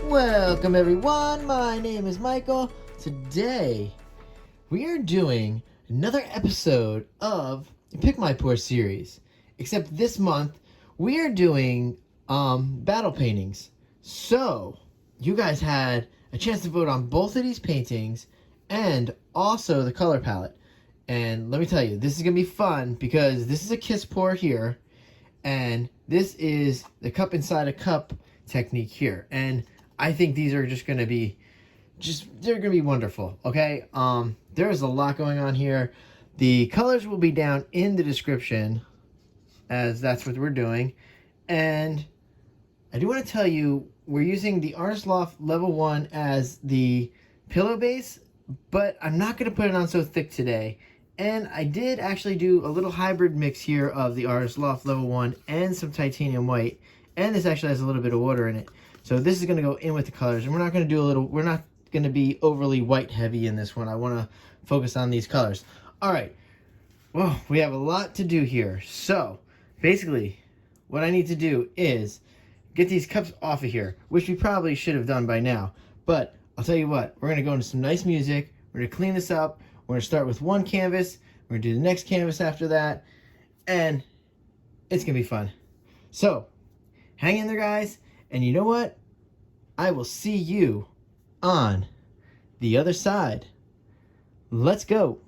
Welcome everyone, my name is Michael. Today we are doing another episode of the Pick My Pour series. Except this month we are doing battle paintings. So you guys had a chance to vote on both of these paintings and also the color palette. And let me tell you, this is gonna be fun because this is a kiss pour here and this is the cup inside a cup technique here. And I think these are just going to be, they're going to be wonderful, okay? There's a lot going on here. The colors will be down in the description, as that's what we're doing. And I do want to tell you, we're using the Artist Loft Level 1 as the pillow base, but I'm not going to put it on so thick today. And I did actually do a little hybrid mix here of the Artist Loft Level 1 and some titanium white. And this actually has a little bit of water in it. So this is going to go in with the colors, and we're not going to be overly white heavy in this one. I want to focus on these colors. All right. Well, we have a lot to do here. So basically what I need to do is get these cups off of here, which we probably should have done by now. But I'll tell you what, we're going to go into some nice music. We're going to clean this up. We're going to start with one canvas. We're going to do the next canvas after that. And it's going to be fun. So hang in there, guys. And you know what? I will see you on the other side. Let's go.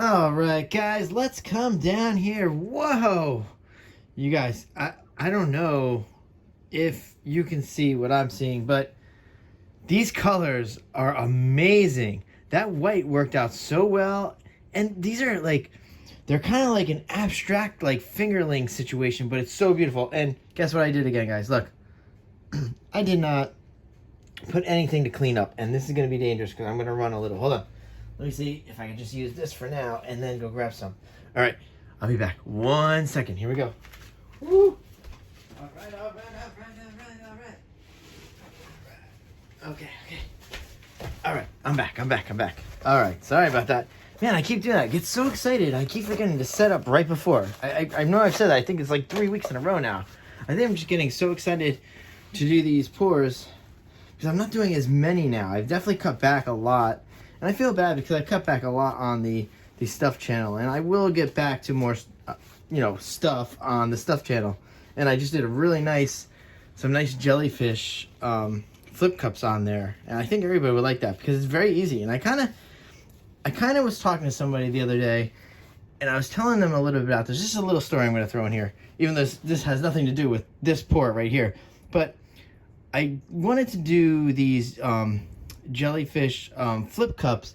All right, guys, let's come down here. Whoa! You guys, I don't know if you can see what I'm seeing, but these colors are amazing. That white worked out so well. And these are like, they're kind of like an abstract, like fingerling situation, but it's so beautiful. And guess what I did again, guys? Look, I did not put anything to clean up. And this is going to be dangerous because I'm going to run a little. Hold on. Let me see if I can just use this for now and then go grab some. All right, I'll be back. 1 second. Here we go. Woo! All right. Okay. All right, I'm back. All right, sorry about that. Man, I keep doing that. I get so excited. I keep forgetting to set up right before. I know I've said that. I think it's like 3 weeks in a row now. I think I'm just getting so excited to do these pours because I'm not doing as many now. I've definitely cut back a lot. And I feel bad because I cut back a lot on the stuff channel. And I will get back to more, stuff on the stuff channel. And I just did some nice jellyfish flip cups on there. And I think everybody would like that because it's very easy. And I kind of was talking to somebody the other day. And I was telling them a little bit about this. Just a little story I'm going to throw in here. Even though this has nothing to do with this pour right here. But I wanted to do these jellyfish flip cups,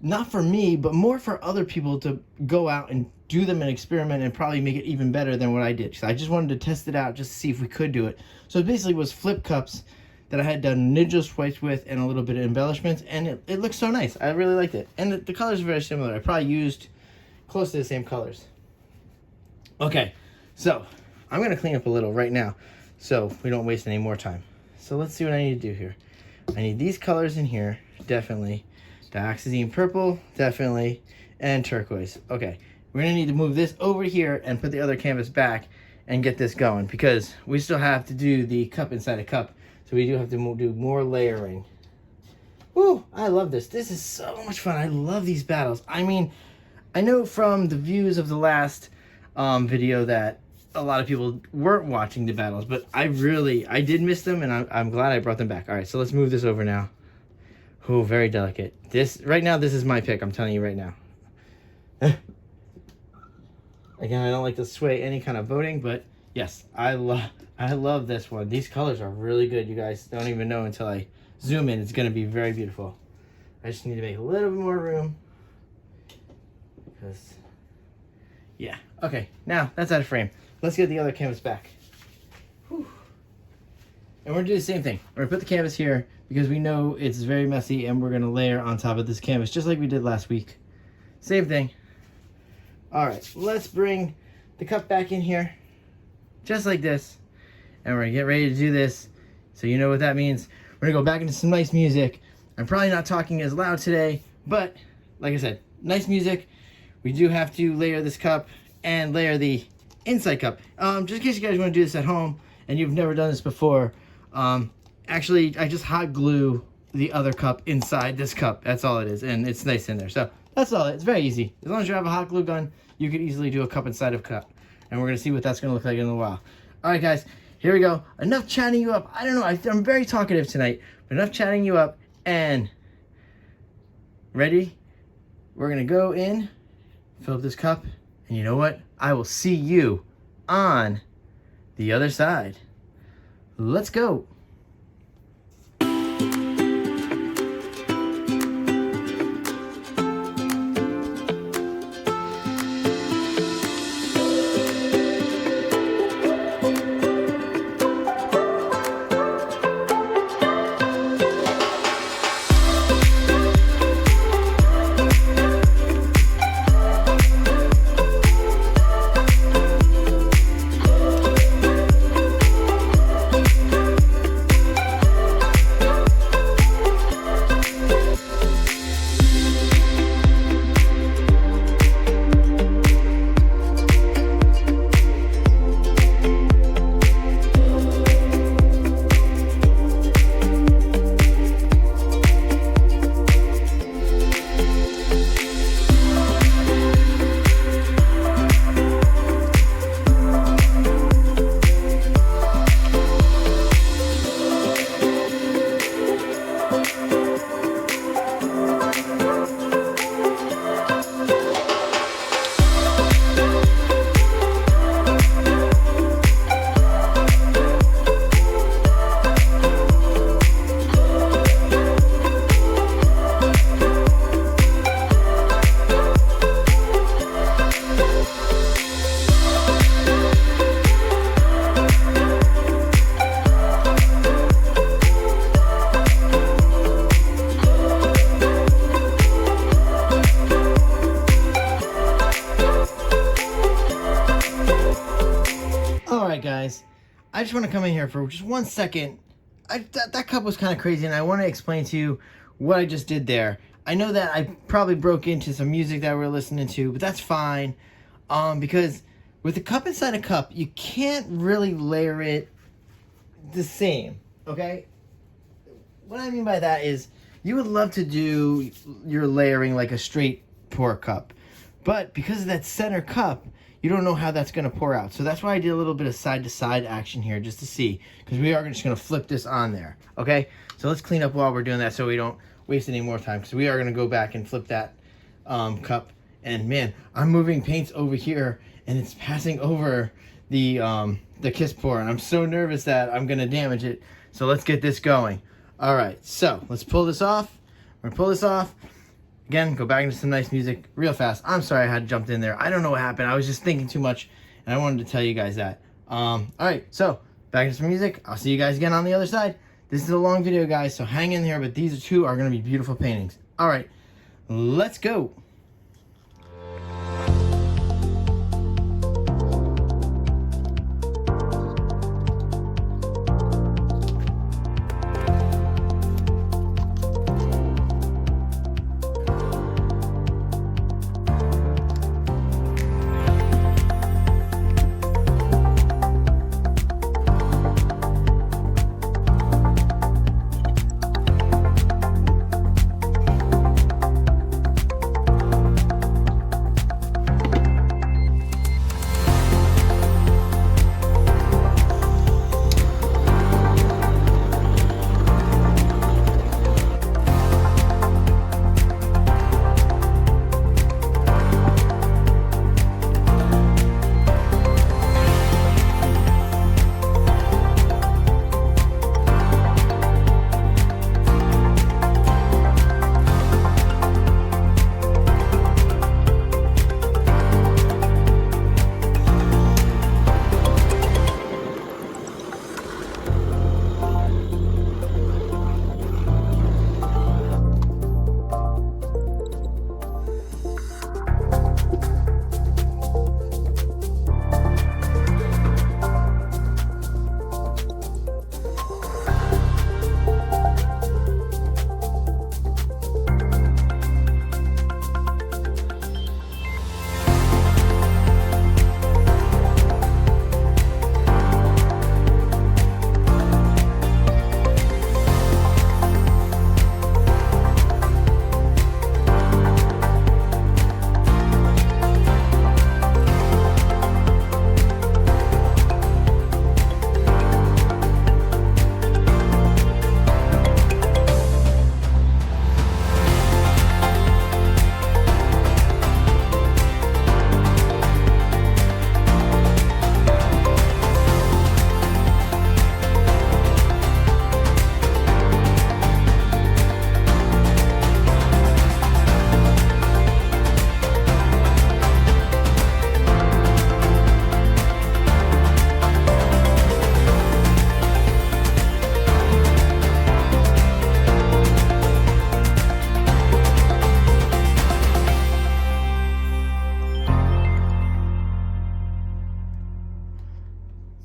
not for me, but more for other people to go out and do them and experiment and probably make it even better than what I did. So I just wanted to test it out just to see if we could do it. So it basically was flip cups that I had done ninja swipes with and a little bit of embellishments, and it looks so nice. I really liked it. And the colors are very similar. I probably used close to the same colors. Okay, so I'm going to clean up a little right now so we don't waste any more time. So let's see what I need to do here. I need these colors in here, definitely. Dioxazine purple, definitely. And turquoise. Okay, we're going to need to move this over here and put the other canvas back and get this going because we still have to do the cup inside a cup. So we do have to do more layering. Woo, I love this. This is so much fun. I love these battles. I mean, I know from the views of the last video that a lot of people weren't watching the battles, but I did miss them, and I'm glad I brought them back. All right, so let's move this over now. Oh, very delicate. Right now, this is my pick. I'm telling you right now. Again, I don't like to sway any kind of voting, but yes, I love this one. These colors are really good. You guys don't even know until I zoom in. It's going to be very beautiful. I just need to make a little bit more room because, yeah. Okay, now that's out of frame. Let's get the other canvas back. Whew. And we're going to do the same thing. We're going to put the canvas here because we know it's very messy, and we're going to layer on top of this canvas just like we did last week. Same thing. All right, let's bring the cup back in here just like this. And we're going to get ready to do this. So you know what that means. We're going to go back into some nice music. I'm probably not talking as loud today, but like I said, nice music. We do have to layer this cup and layer the inside cup. Just in case you guys want to do this at home and you've never done this before, actually I just hot glue the other cup inside this cup. That's all it is, and it's nice in there. So that's all. It's very easy. As long as you have a hot glue gun, you could easily do a cup inside of a cup. And we're going to see what that's going to look like in a while. All right, guys, here we go. Enough chatting you up. I don't know. I'm very talkative tonight, but enough chatting you up. And ready? We're going to go in, fill up this cup, and you know what? I will see you on the other side. Let's go. guys, I just want to come in here for just 1 second. That cup was kind of crazy, and I want to explain to you what I just did there. I know that I probably broke into some music that we're listening to, but that's fine. Because with a cup inside a cup, you can't really layer it the same, okay? What I mean by that is you would love to do your layering like a straight pour cup, but because of that center cup, you don't know how that's going to pour out. So that's why I did a little bit of side-to-side action here just to see, because we are just going to flip this on there, okay? So let's clean up while we're doing that so we don't waste any more time, because we are going to go back and flip that cup. And man, I'm moving paints over here, and it's passing over the kiss pour, and I'm so nervous that I'm going to damage it. So let's get this going. All right, so let's pull this off. We're going to pull this off. Again, go back into some nice music real fast. I'm sorry I had jumped in there. I don't know what happened. I was just thinking too much, and I wanted to tell you guys that. All right, so back into some music. I'll see you guys again on the other side. This is a long video, guys, so hang in here, but these two are going to be beautiful paintings. All right, let's go.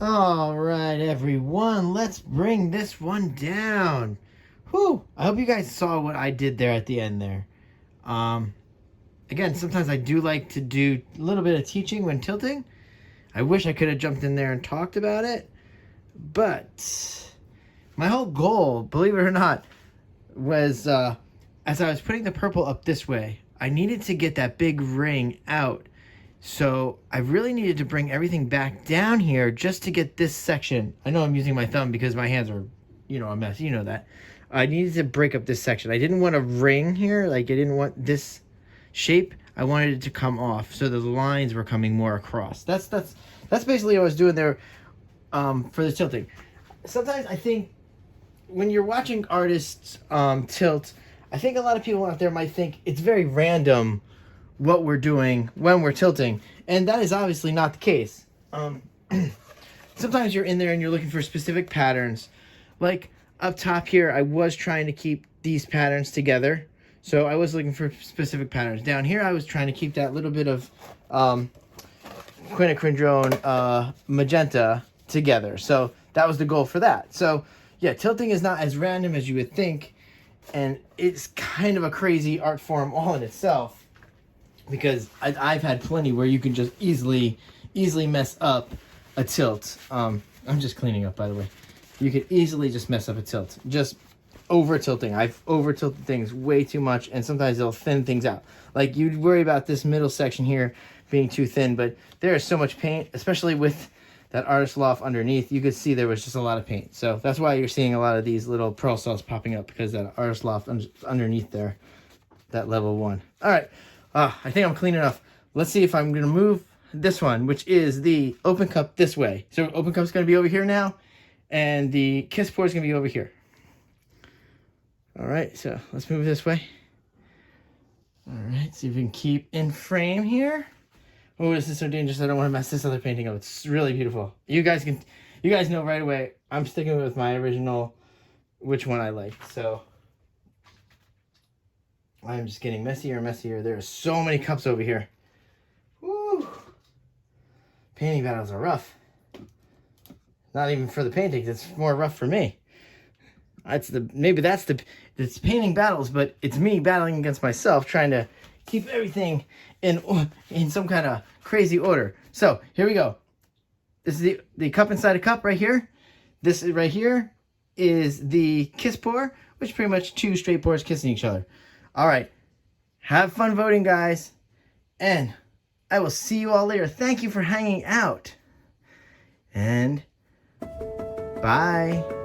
All right, everyone, let's bring this one down. Whew, I hope you guys saw what I did there at the end there. Again, sometimes I do like to do a little bit of teaching when tilting. I wish I could have jumped in there and talked about it, but my whole goal, believe it or not, was as I was putting the purple up this way, I needed to get that big ring out. So I really needed to bring everything back down here just to get this section. I know I'm using my thumb because my hands are, a mess. You know that. I needed to break up this section. I didn't want a ring here. Like, I didn't want this shape. I wanted it to come off so the lines were coming more across. That's basically what I was doing there for the tilting. Sometimes I think when you're watching artists tilt, I think a lot of people out there might think it's very random what we're doing when we're tilting, and that is obviously not the case. Sometimes you're in there and you're looking for specific patterns. Like up top here, I was trying to keep these patterns together, so I was looking for specific patterns. Down here, I was trying to keep that little bit of quinacridone magenta together. So that was the goal for that. So yeah, tilting is not as random as you would think, and it's kind of a crazy art form all in itself, because I've had plenty where you can just easily mess up a tilt. I'm just cleaning up, by the way. You could easily just mess up a tilt. Just over tilting. I've over tilted things way too much, and sometimes they'll thin things out. Like, you'd worry about this middle section here being too thin, but there is so much paint, especially with that artist loft underneath. You could see there was just a lot of paint. So that's why you're seeing a lot of these little pearl cells popping up, because that artist loft underneath there, that level 1. All right, I think I'm clean enough. Let's see if I'm gonna move this one, which is the open cup, this way. So open cup's gonna be over here now, and the kiss pour is gonna be over here. All right, so let's move this way. All right, see if we can keep in frame here. Oh, this is so dangerous. I don't want to mess this other painting up. It's really beautiful. You guys know right away, I'm sticking with my original, which one I like. So I'm just getting messier and messier. There are so many cups over here. Woo! Painting battles are rough. Not even for the paintings, it's more rough for me. It's painting battles, but it's me battling against myself, trying to keep everything in some kind of crazy order. So here we go. This is the cup inside a cup right here. This right here is the kiss pour, which is pretty much 2 straight pours kissing each other. All right, have fun voting, guys, and I will see you all later. Thank you for hanging out, and bye.